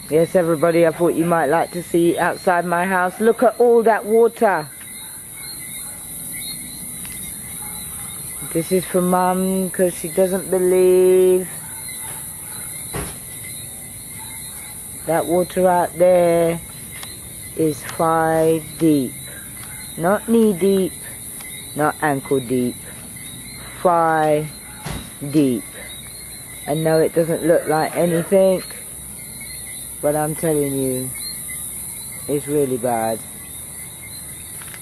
Yes, everybody, I thought you might like to see outside my house. Look at all that water. This is for Mum because she doesn't believe that water out there is 5 deep. Not knee deep, not ankle deep. 5 deep. I know it doesn't look like anything, but I'm telling you, it's really bad.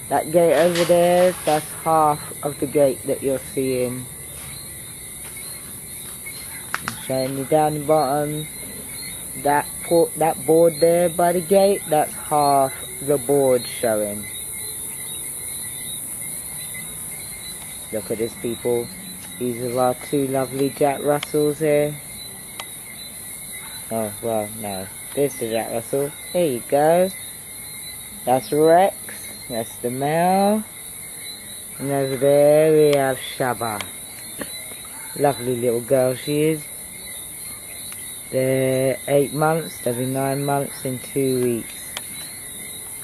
That gate over there, that's half of the gate that you're seeing. I'm showing you down the bottom. That board there by the gate, that's half the board showing. Look at this, people. These are our 2 lovely Jack Russells here. Oh, well, no. There's the Jack Russell. There you go. That's Rex. That's the male. And over there we have Shaba. Lovely little girl she is. They're 8 months. They'll be 9 months in 2 weeks.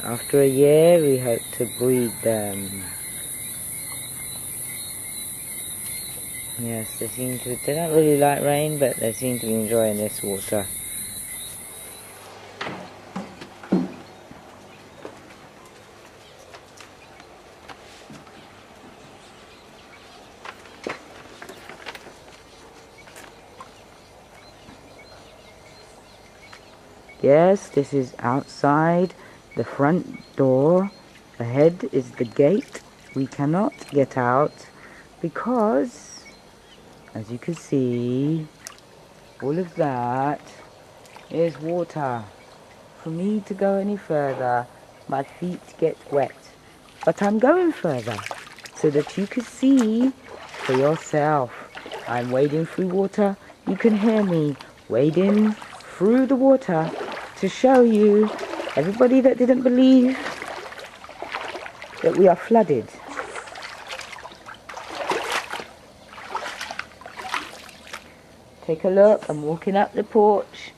After a year we hope to breed them. Yes, they don't really like rain, but they seem to be enjoying this water. Yes, this is outside the front door. Ahead is the gate. We cannot get out because, as you can see, all of that is water. For me to go any further, my feet get wet. But I'm going further so that you can see for yourself. I'm wading through water. You can hear me wading through the water to show you, everybody that didn't believe, that we are flooded. Take a look. I'm walking up the porch.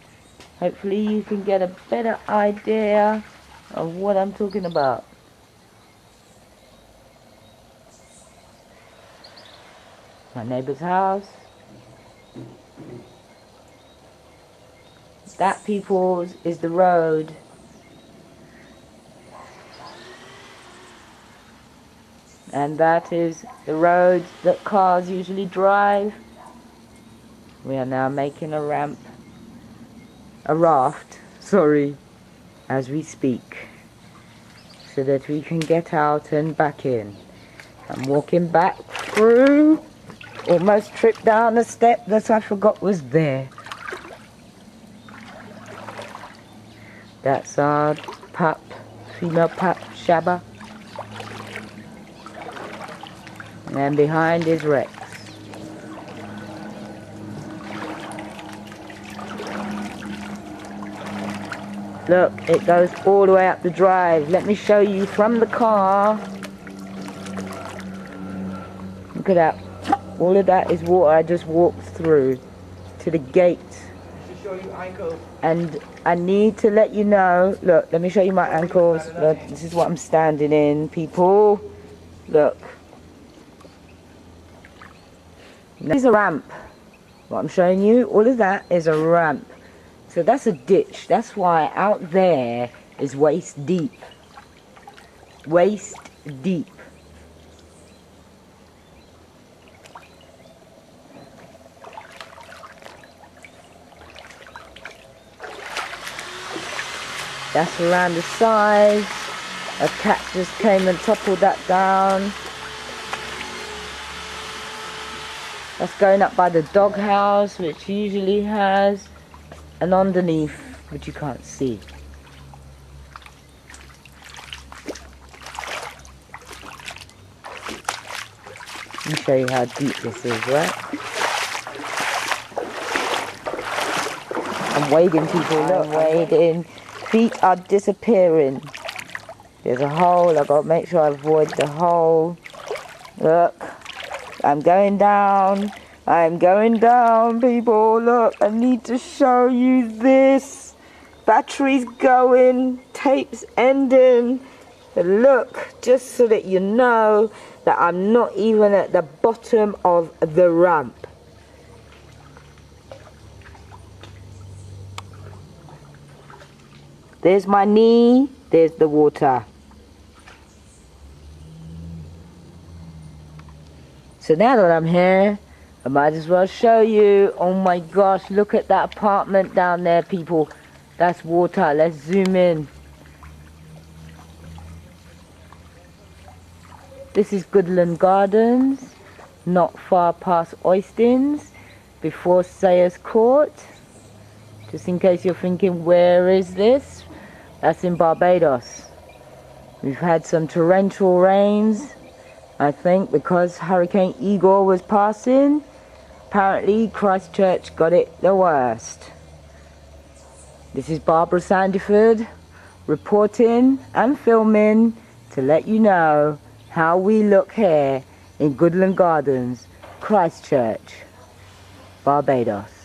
Hopefully you can get a better idea of what I'm talking about. My neighbor's house. That, people, is the road. And that is the road that cars usually drive. We are now making a raft, as we speak, so that we can get out and back in. I'm walking back through, almost tripped down a step that I forgot was there. That's our pup, female pup, Shaba. And then behind is Rex. Look, it goes all the way up the drive. Let me show you from the car. Look at that. All of that is water I just walked through to the gate. Show you ankles. And I need to let you know, look, let me show you my ankles. Look, this is what I'm standing in, people. Look. This is a ramp. What I'm showing you, all of that is a ramp. So that's a ditch. That's why out there is waist deep. Waist deep. That's around the sides. A cat just came and toppled that down. That's going up by the doghouse, which usually has an underneath, which you can't see. Let me show you how deep this is, right? I'm wading, people, look, I'm wading. Feet are disappearing. There's a hole, I've got to make sure I avoid the hole. Look, I'm going down. I'm going down, people. Look, I need to show you this. Battery's going, tape's ending. Look, just so that you know that I'm not even at the bottom of the ramp. There's my knee, there's the water. So now that I'm here, I might as well show you. Oh my gosh, look at that apartment down there, people. That's water. Let's zoom in. This is Goodland Gardens, not far past Oistins, before Sayers Court. Just in case you're thinking, where is this? That's in Barbados. We've had some torrential rains, I think, because Hurricane Igor was passing. Apparently Christchurch got it the worst. This is Barbara Sandiford reporting and filming to let you know how we look here in Goodland Gardens, Christchurch, Barbados.